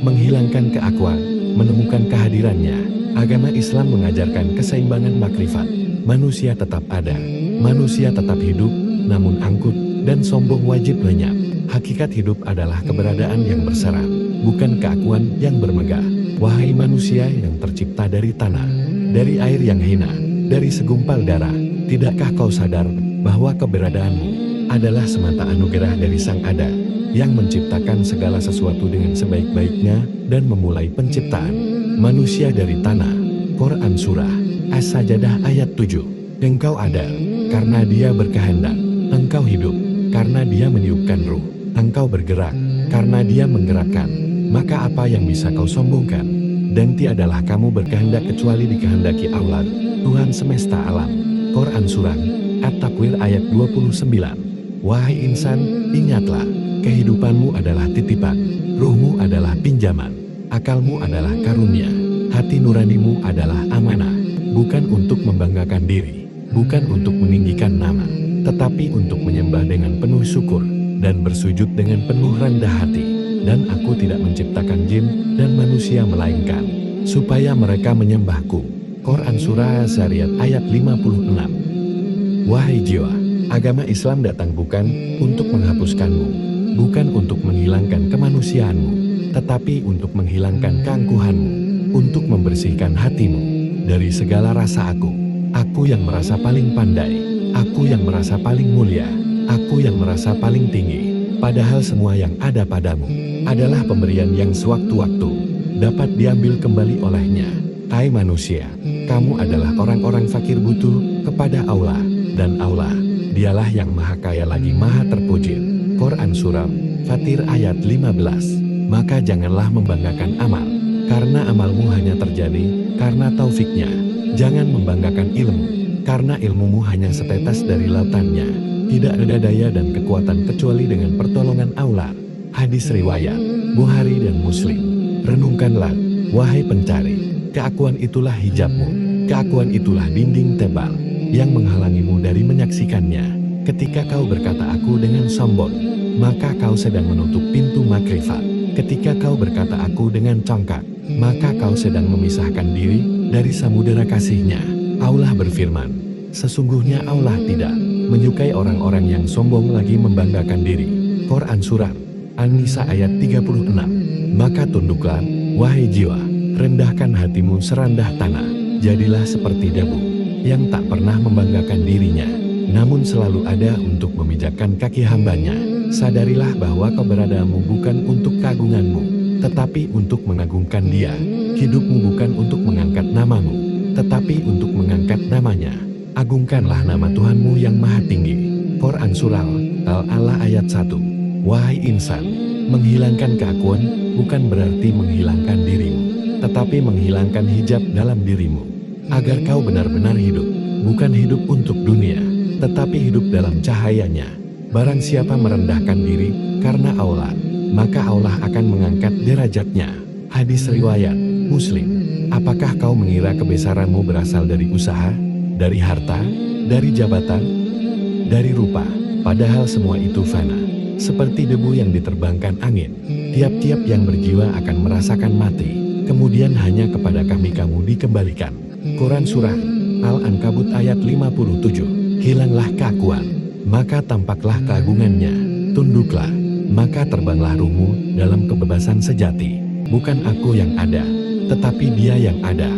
menghilangkan keakuan, menemukan kehadirannya. Agama Islam mengajarkan keseimbangan makrifat. Manusia tetap ada, manusia tetap hidup, namun angkuh dan sombong wajib lenyap. Hakikat hidup adalah keberadaan yang berserah, bukan keakuan yang bermegah. Wahai manusia yang tercipta dari tanah, dari air yang hina, dari segumpal darah, tidakkah kau sadar bahwa keberadaanmu adalah semata anugerah dari Sang Ada, yang menciptakan segala sesuatu dengan sebaik-baiknya dan memulai penciptaan manusia dari tanah. Quran Surah As-Sajadah ayat 7. Engkau ada karena Dia berkehendak, engkau hidup karena Dia meniupkan ruh, engkau bergerak karena Dia menggerakkan. Maka apa yang bisa kau sombongkan? Dan tiadalah kamu berkehendak kecuali dikehendaki Allah, Tuhan semesta alam. Quran Surah At-Takwir ayat 29. Wahai insan, ingatlah, kehidupanmu adalah titipan, ruhmu adalah pinjaman, akalmu adalah karunia, hati nuranimu adalah amanah, bukan untuk membanggakan diri, bukan untuk meninggikan nama, tetapi untuk menyembah dengan penuh syukur, dan bersujud dengan penuh rendah hati. Dan aku tidak menciptakan jin dan manusia melainkan supaya mereka menyembahku. Quran Surah Az-Zariyat ayat 56. Wahai jiwa, agama Islam datang bukan untuk menghapuskanmu, bukan untuk menghilangkan kemanusiaanmu, tetapi untuk menghilangkan keangkuhanmu, untuk membersihkan hatimu dari segala rasa aku yang merasa paling pandai, aku yang merasa paling mulia, aku yang merasa paling tinggi. Padahal semua yang ada padamu adalah pemberian yang sewaktu-waktu dapat diambil kembali olehnya. Hai manusia, kamu adalah orang-orang fakir butuh kepada Allah, dan Allah, Dialah yang maha kaya lagi maha terpuji. Quran Surah Fatir ayat 15. Maka janganlah membanggakan amal, karena amalmu hanya terjadi karena taufiknya. Jangan membanggakan ilmu, karena ilmumu hanya setetes dari lautannya. Tidak ada daya dan kekuatan kecuali dengan pertolongan Allah. Hadis riwayat Bukhari dan Muslim. Renungkanlah, wahai pencari, keakuan itulah hijabmu, keakuan itulah dinding tebal yang menghalangimu dari menyaksikannya. Ketika kau berkata aku dengan sombong, maka kau sedang menutup pintu makrifat. Ketika kau berkata aku dengan congkak, maka kau sedang memisahkan diri dari samudera kasihnya. Allah berfirman, sesungguhnya Allah tidak menyukai orang-orang yang sombong lagi membanggakan diri. Quran Surah An-Nisa ayat 36. Maka tunduklah, wahai jiwa, rendahkan hatimu serendah tanah. Jadilah seperti debu yang tak pernah membanggakan dirinya, namun selalu ada untuk memijakkan kaki hambanya. Sadarilah bahwa keberadaanmu bukan untuk keagunganmu, tetapi untuk mengagungkan Dia. Hidupmu bukan untuk mengangkat namamu, tetapi untuk mengangkat namanya. Agungkanlah nama Tuhanmu yang maha tinggi. Quran Surah Al-A'la ayat 1. Wahai insan, menghilangkan keakuan bukan berarti menghilangkan dirimu, tetapi menghilangkan hijab dalam dirimu, agar kau benar-benar hidup, bukan hidup untuk dunia, tetapi hidup dalam cahayanya. Barang siapa merendahkan diri karena Allah, maka Allah akan mengangkat derajatnya. Hadis riwayat Muslim. Apakah kau mengira kebesaranmu berasal dari usaha, dari harta, dari jabatan, dari rupa? Padahal semua itu fana, seperti debu yang diterbangkan angin. Tiap-tiap yang berjiwa akan merasakan mati, kemudian hanya kepada Kami kamu dikembalikan. Quran Surah Al-Ankabut ayat 57. Hilanglah keakuan, maka tampaklah keagungannya. Tunduklah, maka terbanglah ruhmu dalam kebebasan sejati. Bukan aku yang ada, tetapi Dia yang ada.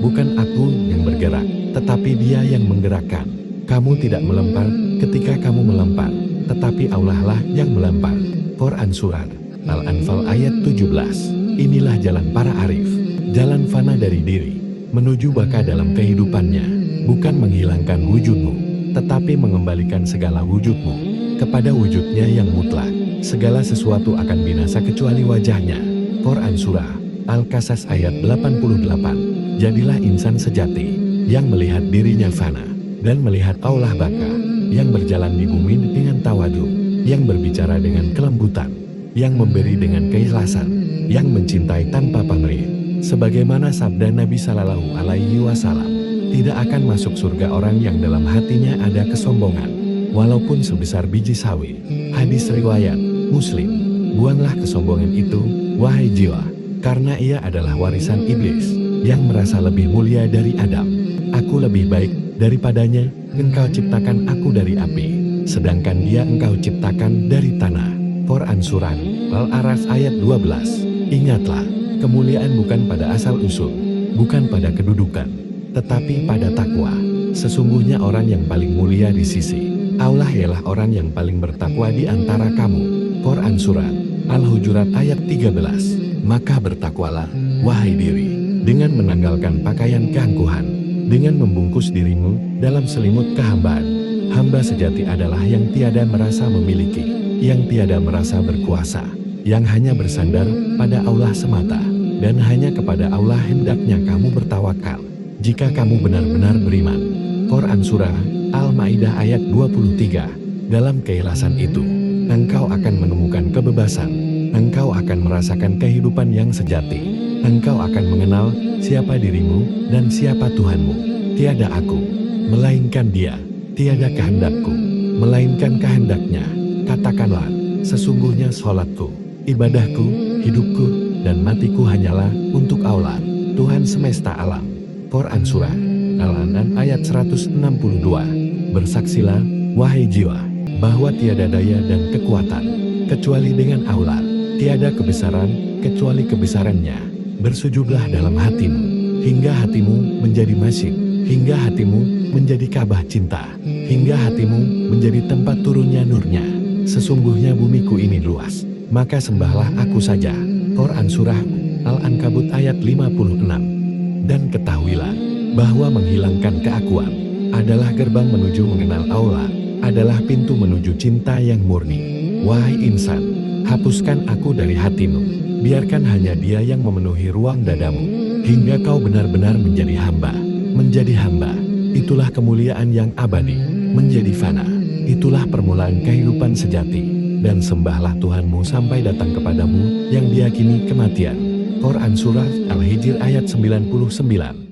Bukan aku yang bergerak, tetapi Dia yang menggerakkan. Kamu tidak melempar ketika kamu melempar, tetapi Allah lah yang melempar. Quran Surah Al-Anfal ayat 17. Inilah jalan para arif, jalan fana dari diri, menuju baka dalam kehidupannya. Bukan menghilangkan wujudmu, tetapi mengembalikan segala wujudmu kepada wujudnya yang mutlak. Segala sesuatu akan binasa kecuali wajahnya. Quran Surah Al-Qasas ayat 88. Jadilah insan sejati yang melihat dirinya fana dan melihat Allah baka, yang berjalan di bumi dengan tawadu, yang berbicara dengan kelembutan, yang memberi dengan keikhlasan, yang mencintai tanpa pamrih. Sebagaimana sabda Nabi Sallallahu Alaihi Wasallam, tidak akan masuk surga orang yang dalam hatinya ada kesombongan, walaupun sebesar biji sawi. Hadis riwayat Muslim. Buanglah kesombongan itu, wahai jiwa, karena ia adalah warisan iblis, yang merasa lebih mulia dari Adam. Aku lebih baik daripadanya, engkau ciptakan aku dari api, sedangkan dia engkau ciptakan dari tanah. Quran Surah Al-A'raf ayat 12. Ingatlah, kemuliaan bukan pada asal-usul, bukan pada kedudukan, tetapi pada takwa. Sesungguhnya orang yang paling mulia di sisi Allah ialah orang yang paling bertakwa di antara kamu. Quran Surah Al-Hujurat ayat 13. Maka bertakwalah, wahai diri, dengan menanggalkan pakaian keangkuhan, dengan membungkus dirimu dalam selimut kehambaan. Hamba sejati adalah yang tiada merasa memiliki, yang tiada merasa berkuasa, yang hanya bersandar pada Allah semata, dan hanya kepada Allah hendaknya kamu bertawakal, jika kamu benar-benar beriman. Quran Surah Al-Ma'idah ayat 23. Dalam keikhlasan itu, engkau akan menemukan kebebasan, engkau akan merasakan kehidupan yang sejati, engkau akan mengenal siapa dirimu dan siapa Tuhanmu. Tiada aku, melainkan Dia, tiada kehendakku, melainkan kehendaknya. Katakanlah, sesungguhnya sholatku, ibadahku, hidupku, dan matiku hanyalah untuk Allah, Tuhan semesta alam. Quran Surah Al-An'am ayat 162. Bersaksilah, wahai jiwa, bahwa tiada daya dan kekuatan kecuali dengan Allah, tiada kebesaran kecuali kebesarannya. Bersujudlah dalam hatimu, hingga hatimu menjadi masjid, hingga hatimu menjadi Ka'bah cinta, hingga hatimu menjadi tempat turunnya nurnya. Sesungguhnya bumiku ini luas, maka sembahlah aku saja. Quran Surah Al-Ankabut ayat 56. Dan ketahuilah, bahwa menghilangkan keakuan adalah gerbang menuju mengenal Allah, adalah pintu menuju cinta yang murni. Wahai insan, hapuskan aku dari hatimu, biarkan hanya Dia yang memenuhi ruang dadamu, hingga kau benar-benar menjadi hamba. Menjadi hamba, itulah kemuliaan yang abadi. Menjadi fana, itulah permulaan kehidupan sejati. Dan sembahlah Tuhanmu sampai datang kepadamu yang diyakini kematian. Quran Surah Al-Hijr ayat 99.